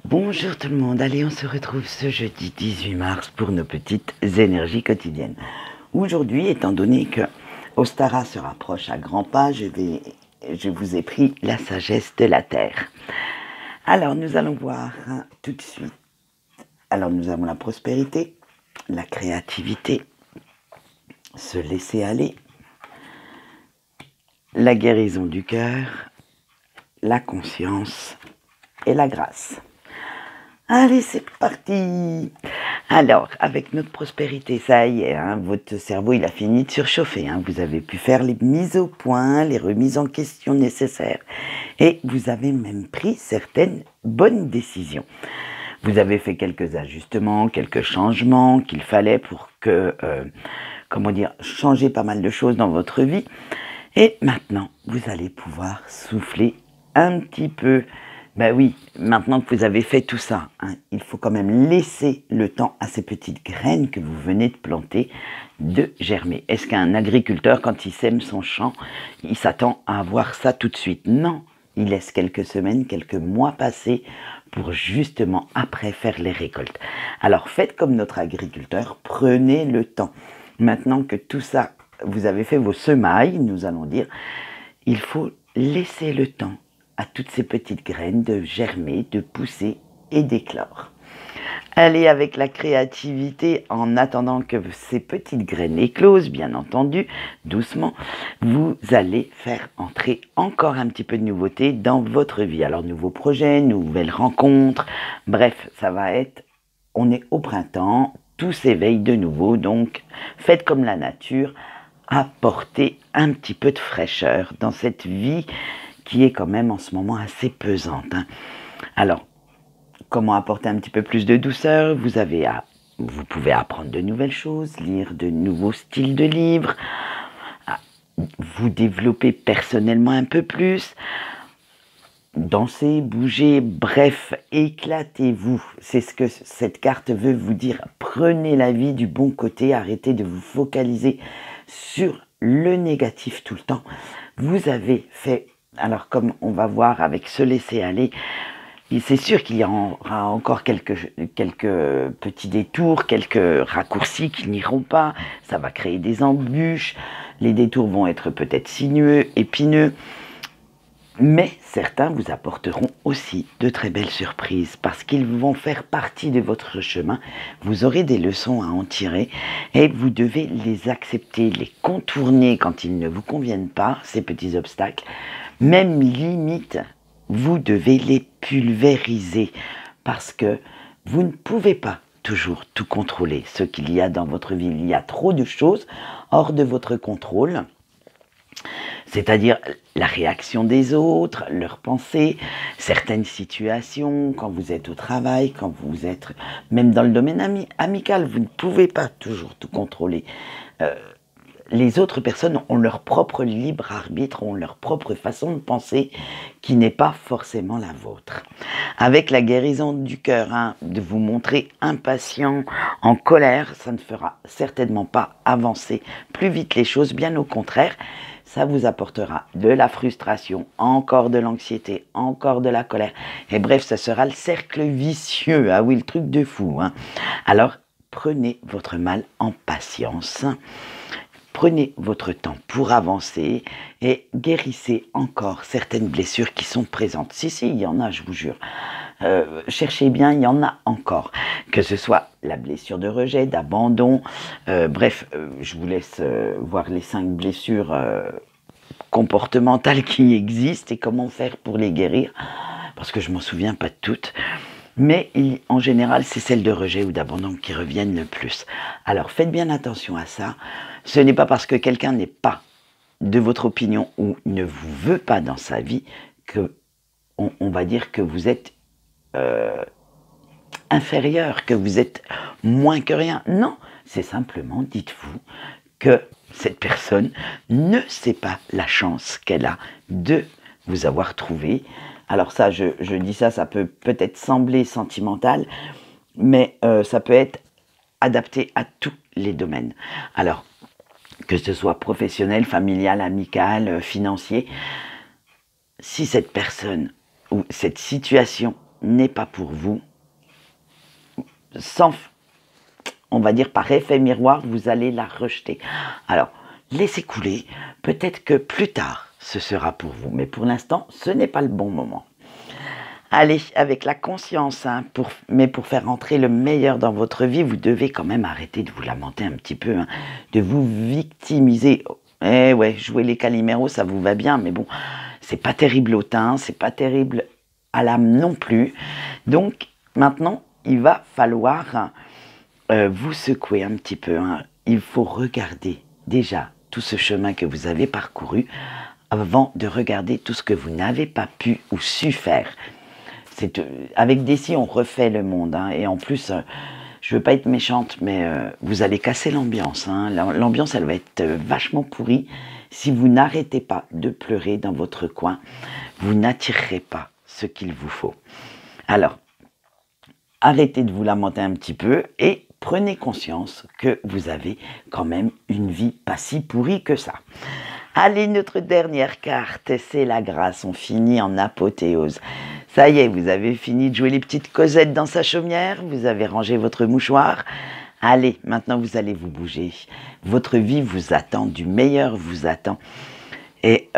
Bonjour tout le monde, allez on se retrouve ce jeudi 18 mars pour nos petites énergies quotidiennes. Aujourd'hui, étant donné que Ostara se rapproche à grands pas, je vous ai pris la sagesse de la Terre. Alors nous allons voir tout de suite. Alors nous avons la prospérité, la créativité, se laisser aller, la guérison du cœur, la conscience et la grâce. Allez, c'est parti. Alors, avec notre prospérité, ça y est, votre cerveau, il a fini de surchauffer. Vous avez pu faire les mises au point, les remises en question nécessaires. Et vous avez même pris certaines bonnes décisions. Vous avez fait quelques ajustements, quelques changements qu'il fallait pour changer pas mal de choses dans votre vie. Et maintenant, vous allez pouvoir souffler un petit peu. Ben oui, maintenant que vous avez fait tout ça, il faut quand même laisser le temps à ces petites graines que vous venez de planter de germer. Est-ce qu'un agriculteur, quand il sème son champ, il s'attend à avoir ça tout de suite? Non, il laisse quelques semaines, quelques mois passer pour justement après faire les récoltes. Alors faites comme notre agriculteur, prenez le temps. Maintenant que tout ça, vous avez fait vos semailles, nous allons dire, il faut laisser le temps à toutes ces petites graines de germer, de pousser et d'éclore. Allez avec la créativité, en attendant que ces petites graines éclosent, bien entendu, doucement, vous allez faire entrer encore un petit peu de nouveauté dans votre vie. Alors, nouveaux projets, nouvelles rencontres, bref, ça va être, on est au printemps, tout s'éveille de nouveau, donc faites comme la nature, apportez un petit peu de fraîcheur dans cette vie qui est quand même en ce moment assez pesante. Alors, comment apporter un petit peu plus de douceur? Vous pouvez apprendre de nouvelles choses, lire de nouveaux styles de livres, vous développer personnellement un peu plus, danser, bouger, bref, éclatez-vous. C'est ce que cette carte veut vous dire. Prenez la vie du bon côté, arrêtez de vous focaliser sur le négatif tout le temps. Vous avez fait, alors comme on va voir avec se laisser aller, c'est sûr qu'il y aura encore quelques petits détours, quelques raccourcis qui n'iront pas, ça va créer des embûches, les détours vont être peut-être sinueux, épineux, mais certains vous apporteront aussi de très belles surprises parce qu'ils vont faire partie de votre chemin. Vous aurez des leçons à en tirer et vous devez les accepter, les contourner quand ils ne vous conviennent pas, ces petits obstacles. Même limite, vous devez les pulvériser parce que vous ne pouvez pas toujours tout contrôler. Ce qu'il y a dans votre vie, il y a trop de choses hors de votre contrôle. C'est-à-dire la réaction des autres, leurs pensées, certaines situations, quand vous êtes au travail, quand vous êtes même dans le domaine amical, vous ne pouvez pas toujours tout contrôler. Les autres personnes ont leur propre libre arbitre, ont leur propre façon de penser qui n'est pas forcément la vôtre. Avec la guérison du cœur, de vous montrer impatient, en colère, ça ne fera certainement pas avancer plus vite les choses, bien au contraire. Ça vous apportera de la frustration, encore de l'anxiété, encore de la colère. Et bref, ça sera le cercle vicieux. Ah oui, le truc de fou. Alors, prenez votre mal en patience. Prenez votre temps pour avancer et guérissez encore certaines blessures qui sont présentes. Si, il y en a, je vous jure. Cherchez bien, il y en a encore. Que ce soit la blessure de rejet, d'abandon, je vous laisse voir les 5 blessures comportementales qui existent et comment faire pour les guérir, parce que je m'en souviens pas de toutes. Mais en général, c'est celles de rejet ou d'abandon qui reviennent le plus. Alors faites bien attention à ça. Ce n'est pas parce que quelqu'un n'est pas de votre opinion ou ne vous veut pas dans sa vie que on va dire que vous êtes inférieur, que vous êtes moins que rien. Non, c'est simplement, dites-vous, que cette personne ne sait pas la chance qu'elle a de vous avoir trouvé. Alors ça, je dis ça, ça peut peut-être sembler sentimental, mais ça peut être adapté à tous les domaines. Alors, que ce soit professionnel, familial, amical, financier, si cette personne ou cette situation n'est pas pour vous, sans, on va dire par effet miroir, vous allez la rejeter. Alors, laissez couler, peut-être que plus tard, ce sera pour vous, mais pour l'instant, ce n'est pas le bon moment. Allez, avec la conscience, hein, mais pour faire entrer le meilleur dans votre vie, vous devez quand même arrêter de vous lamenter un petit peu, hein, de vous victimiser. Eh ouais, jouer les caliméros, ça vous va bien, mais bon, c'est pas terrible au teint, c'est pas terrible à l'âme non plus. Donc, maintenant, il va falloir vous secouer un petit peu, hein. Il faut regarder déjà tout ce chemin que vous avez parcouru avant de regarder tout ce que vous n'avez pas pu ou su faire. Avec Desi, on refait le monde, hein, et en plus, je veux pas être méchante, mais vous allez casser l'ambiance, hein. L'ambiance, elle va être vachement pourrie. Si vous n'arrêtez pas de pleurer dans votre coin, vous n'attirerez pas ce qu'il vous faut. Alors, arrêtez de vous lamenter un petit peu et prenez conscience que vous avez quand même une vie pas si pourrie que ça. Allez, notre dernière carte, c'est la grâce. On finit en apothéose. Ça y est, vous avez fini de jouer les petites Cosettes dans sa chaumière, vous avez rangé votre mouchoir. Allez, maintenant vous allez vous bouger. Votre vie vous attend, du meilleur vous attend. Et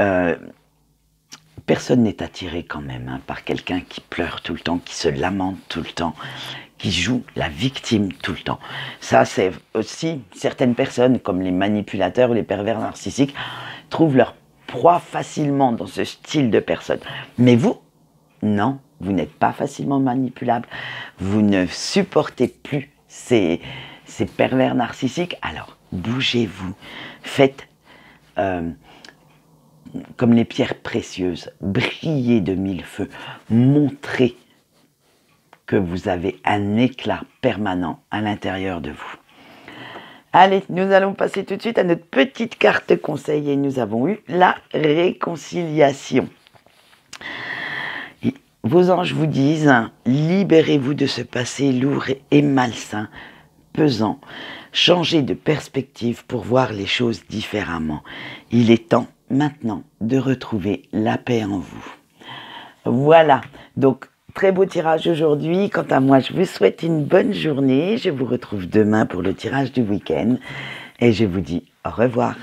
personne n'est attiré quand même, hein, par quelqu'un qui pleure tout le temps, qui se lamente tout le temps, qui joue la victime tout le temps. Ça, c'est aussi certaines personnes, comme les manipulateurs ou les pervers narcissiques, trouvent leur proie facilement dans ce style de personne. Mais vous, non, vous n'êtes pas facilement manipulable. Vous ne supportez plus ces pervers narcissiques. Alors, bougez-vous. Faites comme les pierres précieuses. Brillez de mille feux. Montrez que vous avez un éclat permanent à l'intérieur de vous. Allez, nous allons passer tout de suite à notre petite carte conseil et nous avons eu la réconciliation. Vos anges vous disent, libérez-vous de ce passé lourd et malsain, pesant. Changez de perspective pour voir les choses différemment. Il est temps maintenant de retrouver la paix en vous. Voilà, donc très beau tirage aujourd'hui. Quant à moi, je vous souhaite une bonne journée. Je vous retrouve demain pour le tirage du week-end et je vous dis au revoir.